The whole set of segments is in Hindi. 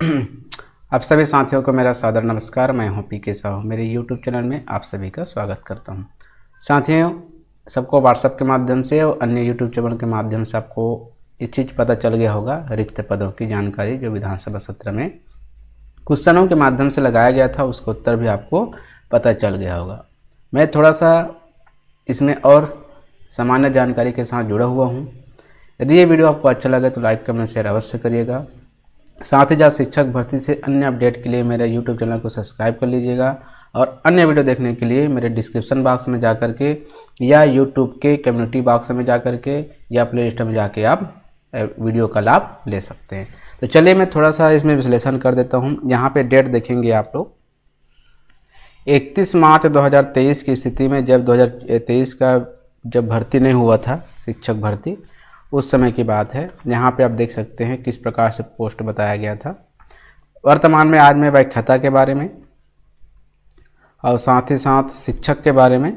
आप सभी साथियों को मेरा सादर नमस्कार। मैं हूं पी के साहू। मेरे यूट्यूब चैनल में आप सभी का स्वागत करता हूं। साथियों, सबको व्हाट्सएप के माध्यम से और अन्य यूट्यूब चैनल के माध्यम से आपको इस चीज़ पता चल गया होगा, रिक्त पदों की जानकारी जो विधानसभा सत्र में क्वेश्चनों के माध्यम से लगाया गया था, उसका उत्तर भी आपको पता चल गया होगा। मैं थोड़ा सा इसमें और सामान्य जानकारी के साथ जुड़ा हुआ हूँ। यदि ये वीडियो आपको अच्छा लगे तो लाइक कमेंट शेयर अवश्य करिएगा। साथ ही साथ शिक्षक भर्ती से अन्य अपडेट के लिए मेरे यूट्यूब चैनल को सब्सक्राइब कर लीजिएगा और अन्य वीडियो देखने के लिए मेरे डिस्क्रिप्शन बॉक्स में जाकर के या यूट्यूब के कम्युनिटी बॉक्स में जाकर के या प्ले लिस्ट में जाके आप वीडियो का लाभ ले सकते हैं। तो चलिए मैं थोड़ा सा इसमें विश्लेषण कर देता हूँ। यहाँ पे डेट देखेंगे आप लोग, 31 मार्च 2023 की स्थिति में, जब 2023 का जब भर्ती नहीं हुआ था शिक्षक भर्ती, उस समय की बात है। यहाँ पे आप देख सकते हैं किस प्रकार से पोस्ट बताया गया था। वर्तमान में आज मैं व्याख्याता के बारे में और साथ ही साथ शिक्षक के बारे में,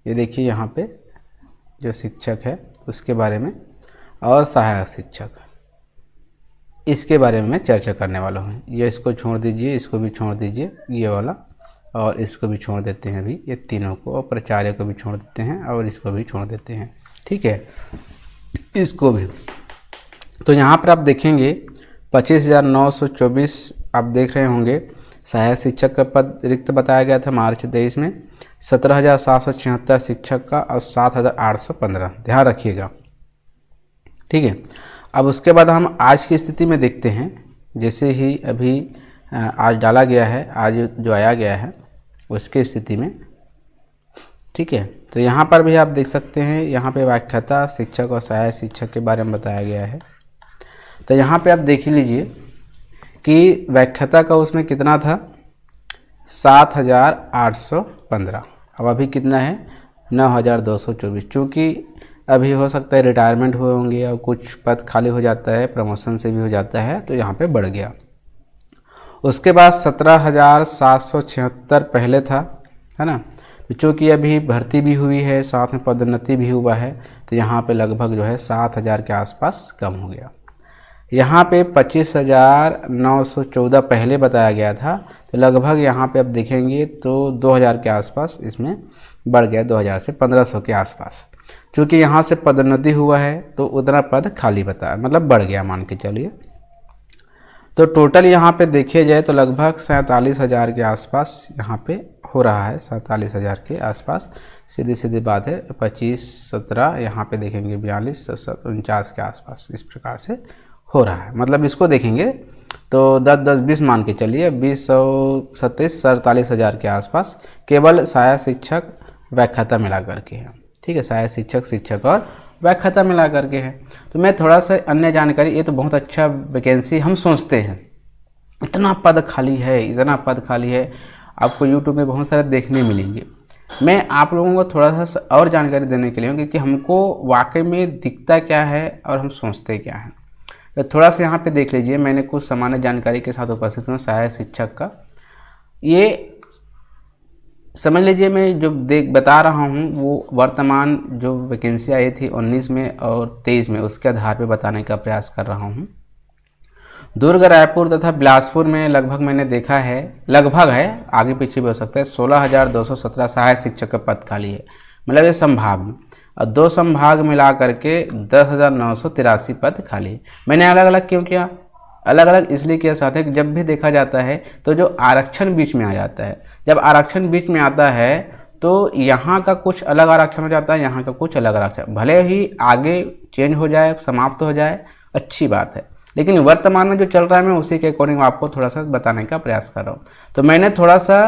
ये देखिए यहाँ पे जो शिक्षक है उसके बारे में और सहायक शिक्षक, इसके बारे में मैं चर्चा करने वाला हूँ। ये इसको छोड़ दीजिए, इसको भी छोड़ दीजिए, ये वाला, और इसको भी छोड़ देते हैं अभी, ये तीनों को, और प्राचार्य को भी छोड़ देते हैं और इसको भी छोड़ देते हैं, ठीक है, इसको भी। तो यहाँ पर आप देखेंगे 25,924 आप देख रहे होंगे सहायक शिक्षक का पद रिक्त बताया गया था मार्च 23 में। 17,776 शिक्षक का और 7,815, ध्यान रखिएगा, ठीक है। अब उसके बाद हम आज की स्थिति में देखते हैं। जैसे ही अभी आज डाला गया है, आज जो आया गया है उसके स्थिति में, ठीक है। तो यहाँ पर भी आप देख सकते हैं, यहाँ पे व्याख्याता शिक्षक और सहायक शिक्षक के बारे में बताया गया है। तो यहाँ पे आप देख लीजिए कि व्याख्याता का उसमें कितना था, 7,815। अब अभी कितना है, 9,224। चूँकि अभी हो सकता है रिटायरमेंट हुए होंगे और कुछ पद खाली हो जाता है, प्रमोशन से भी हो जाता है, तो यहाँ पे बढ़ गया। उसके बाद 17,776 पहले था, है ना। तो चूँकि अभी भर्ती भी हुई है, साथ में पदोन्नति भी हुआ है, तो यहाँ पे लगभग जो है 7,000 के आसपास कम हो गया। यहाँ पे 25,914 पहले बताया गया था, तो लगभग यहाँ पे अब देखेंगे तो 2,000 के आसपास इसमें बढ़ गया, 2,000 से 1,500 के आसपास। चूँकि यहाँ से पदोन्नति हुआ है तो उतना पद खाली बताया, मतलब बढ़ गया, मान के चलिए। तो टोटल यहाँ पे देखिए जाए तो लगभग 47,000 के आसपास यहाँ पे हो रहा है, 47,000 के आसपास, सीधी सीधी बात है। 25, 17, यहाँ पे देखेंगे 42, 49 के आसपास, इस प्रकार से हो रहा है। मतलब इसको देखेंगे तो 10, 20 मान के चलिए, 20, 27, 47,000 के आसपास केवल सहायक शिक्षक व्याख्याता मिला करके है, ठीक है। सहायक शिक्षक, शिक्षक और व्याख्याता मिला करके है। तो मैं थोड़ा सा अन्य जानकारी, ये तो बहुत अच्छा वैकेंसी हम सोचते हैं, इतना पद खाली है, इतना पद खाली है, आपको यूट्यूब में बहुत सारे देखने मिलेंगे। मैं आप लोगों को थोड़ा सा और जानकारी देने के लिए हूँ, क्योंकि हमको वाकई में दिखता क्या है और हम सोचते क्या हैं। तो थोड़ा सा यहाँ पे देख लीजिए, मैंने कुछ सामान्य जानकारी के साथ उपस्थित हूँ सहायक शिक्षक का। ये समझ लीजिए मैं जो बता रहा हूँ वो वर्तमान जो वैकेंसी आई थी 19 में और 23 में, उसके आधार पे बताने का प्रयास कर रहा हूँ। दुर्ग, रायपुर तथा बिलासपुर में लगभग मैंने देखा है, लगभग है, आगे पीछे भी हो सकता है, 16,217 सहायक शिक्षक का पद खाली है, मतलब ये संभाग में, और 2 संभाग मिला करके 10,983 पद खाली है। मैंने अलग अलग क्यों किया, अलग अलग इसलिए किया साथ है कि जब भी देखा जाता है तो जो आरक्षण बीच में आ जाता है, जब आरक्षण बीच में आता है तो यहाँ का कुछ अलग आरक्षण हो जाता है, यहाँ का कुछ अलग आरक्षण, भले ही आगे चेंज हो जाए, समाप्त हो जाए, अच्छी बात है, लेकिन वर्तमान में जो चल रहा है मैं उसी के अकॉर्डिंग आपको थोड़ा सा बताने का प्रयास कर रहा हूँ। तो मैंने थोड़ा सा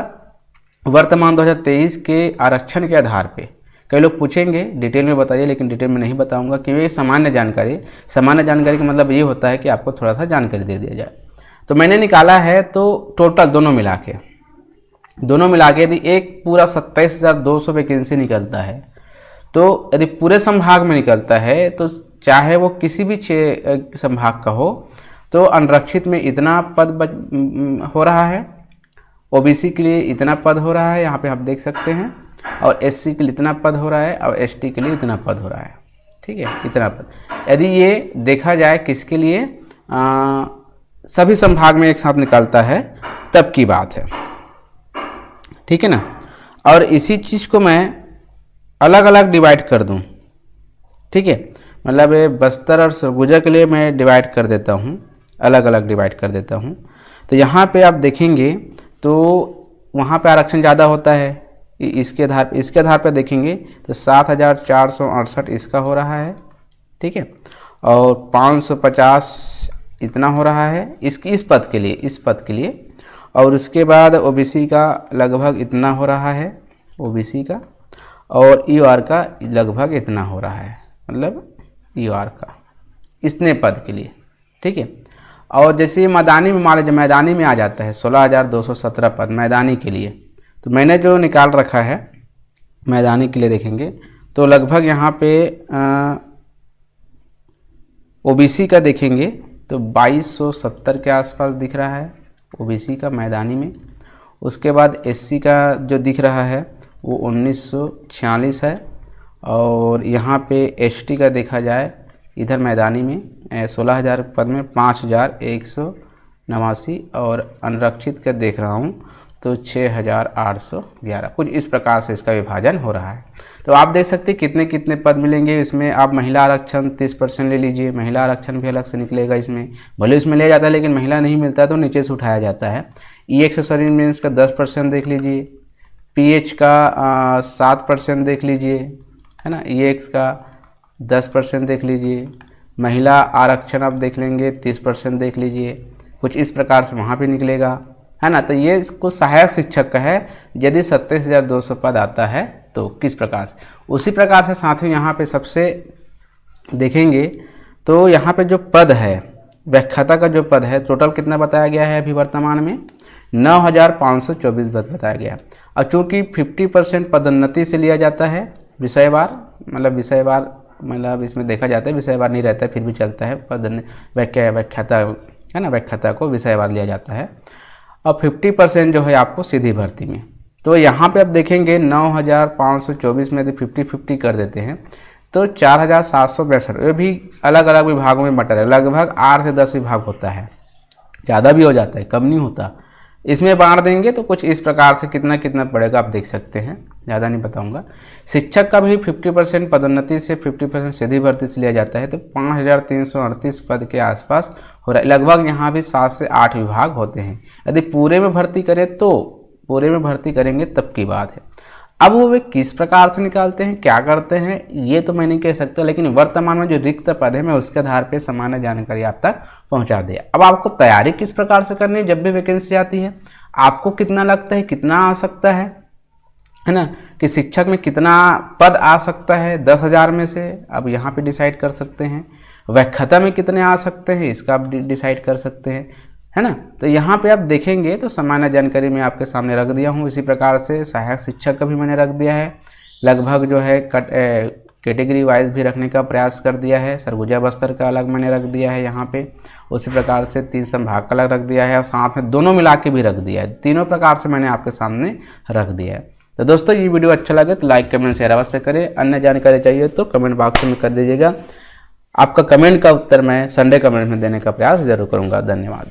वर्तमान 2023 के आरक्षण के आधार पे, कई लोग पूछेंगे डिटेल में बताइए, लेकिन डिटेल में नहीं बताऊंगा क्योंकि ये सामान्य जानकारी का मतलब ये होता है कि आपको थोड़ा सा जानकारी दे दिया जाए। तो मैंने निकाला है, तो टोटल दोनों मिला के यदि एक पूरा 27,200 वैकेंसी निकलता है, तो यदि पूरे संभाग में निकलता है तो चाहे वो किसी भी 6 संभाग का हो, तो अनरक्षित में इतना पद हो रहा है, ओबीसी के लिए इतना पद हो रहा है, यहाँ पे आप देख सकते हैं, और एससी के लिए इतना पद हो रहा है और एसटी के लिए इतना पद हो रहा है, ठीक है, इतना पद। यदि ये देखा जाए किसके लिए, सभी संभाग में एक साथ निकलता है तब की बात है, ठीक है ना। और इसी चीज़ को मैं अलग अलग डिवाइड कर दूं, ठीक है, मतलब बस्तर और सरगुजा के लिए मैं डिवाइड कर देता हूं, अलग अलग डिवाइड कर देता हूं। तो यहाँ पे आप देखेंगे तो वहाँ पे आरक्षण ज़्यादा होता है, इसके आधार पर देखेंगे तो 7,468 इसका हो रहा है, ठीक है, और 550 इतना हो रहा है इस पद के लिए, और उसके बाद ओबीसी का लगभग इतना हो रहा है, ओबीसी का, और ईओआर का लगभग इतना हो रहा है, मतलब ईओआर का इतने पद के लिए, ठीक है। और जैसे मैदानी में मान लीजिए मैदानी में आ जाता है 16,217 पद मैदानी के लिए, तो मैंने जो निकाल रखा है मैदानी के लिए देखेंगे तो लगभग यहाँ पे ओबीसी का देखेंगे तो 2270 के आसपास दिख रहा है ओबीसी का मैदानी में। उसके बाद एससी का जो दिख रहा है वो 1946 है, और यहाँ पे एसटी का देखा जाए इधर मैदानी में 16,000 पद में 5,189, और अनरक्षित का देख रहा हूँ तो 6,811, कुछ इस प्रकार से इसका विभाजन हो रहा है। तो आप देख सकते हैं कितने कितने पद मिलेंगे इसमें। आप महिला आरक्षण 30% ले लीजिए, महिला आरक्षण भी अलग से निकलेगा इसमें, भले इसमें ले जाता है लेकिन महिला नहीं मिलता है तो नीचे से उठाया जाता है। एक्सेसरीज मीन्स का 10% देख लीजिए, पीएच का 7% देख लीजिए, है ना, ईएक्स का 10% देख लीजिए, महिला आरक्षण आप देख लेंगे 30% देख लीजिए, कुछ इस प्रकार से वहाँ भी निकलेगा, है ना। तो ये इसको सहायक शिक्षक का है, यदि 27,200 पद आता है तो किस प्रकार से। उसी प्रकार से साथियों यहाँ पे सबसे देखेंगे तो यहाँ पे जो पद है व्याख्याता का जो पद है टोटल कितना बताया गया है अभी वर्तमान में 9,524 पद बताया गया है। और चूँकि 50% पदोन्नति से लिया जाता है विषयवार, मतलब इसमें देखा जाता है विषयवार नहीं रहता है फिर भी चलता है, व्याख्याता है ना, व्याख्याता को विषयवार लिया जाता है, और 50% जो है आपको सीधी भर्ती में। तो यहाँ पे आप देखेंगे 9,524 में यदि 50-50 कर देते हैं तो 4,762, ये भी अलग अलग विभागों में बटा है, लगभग 8 से 10 विभाग होता है, ज़्यादा भी हो जाता है कम नहीं होता। इसमें बांट देंगे तो कुछ इस प्रकार से कितना कितना पड़ेगा आप देख सकते हैं, ज़्यादा नहीं बताऊंगा। शिक्षक का भी 50% पदोन्नति से 50% सीधी भर्ती से लिया जाता है, तो 5,338 पद के आसपास हो रहा है। लगभग यहाँ भी 7 से 8 विभाग होते हैं। यदि पूरे में भर्ती करें तो पूरे में भर्ती करेंगे तब की बात है। अब वो वे किस प्रकार से निकालते हैं, क्या करते हैं, ये तो मैं नहीं कह सकता, लेकिन वर्तमान में जो रिक्त पद है मैं उसके आधार पर सामान्य जानकारी आप तक पहुंचा दिया। अब आपको तैयारी किस प्रकार से करनी है, जब भी वैकेंसी आती है आपको कितना लगता है कितना आ सकता है ना, कि शिक्षक में कितना पद आ सकता है 10,000 में से, अब यहाँ पे डिसाइड कर सकते हैं। व्याख्याता में कितने आ सकते हैं इसका आप डिसाइड कर सकते हैं, है ना। तो यहाँ पे आप देखेंगे तो सामान्य जानकारी मैं आपके सामने रख दिया हूँ। इसी प्रकार से सहायक शिक्षक का भी मैंने रख दिया है, लगभग जो है कैटेगरी वाइज भी रखने का प्रयास कर दिया है। सरगुजा बस्तर का अलग मैंने रख दिया है यहाँ पे, उसी प्रकार से 3 संभाग का अलग रख दिया है, और साथ में दोनों मिला के भी रख दिया है। तीनों प्रकार से मैंने आपके सामने रख दिया है। तो दोस्तों ये वीडियो अच्छा लगे तो लाइक कमेंट शेयर अवश्य करें। अन्य जानकारी चाहिए तो कमेंट बॉक्स में कर दीजिएगा। आपका कमेंट का उत्तर मैं संडे कमेंट में देने का प्रयास जरूर करूँगा। धन्यवाद।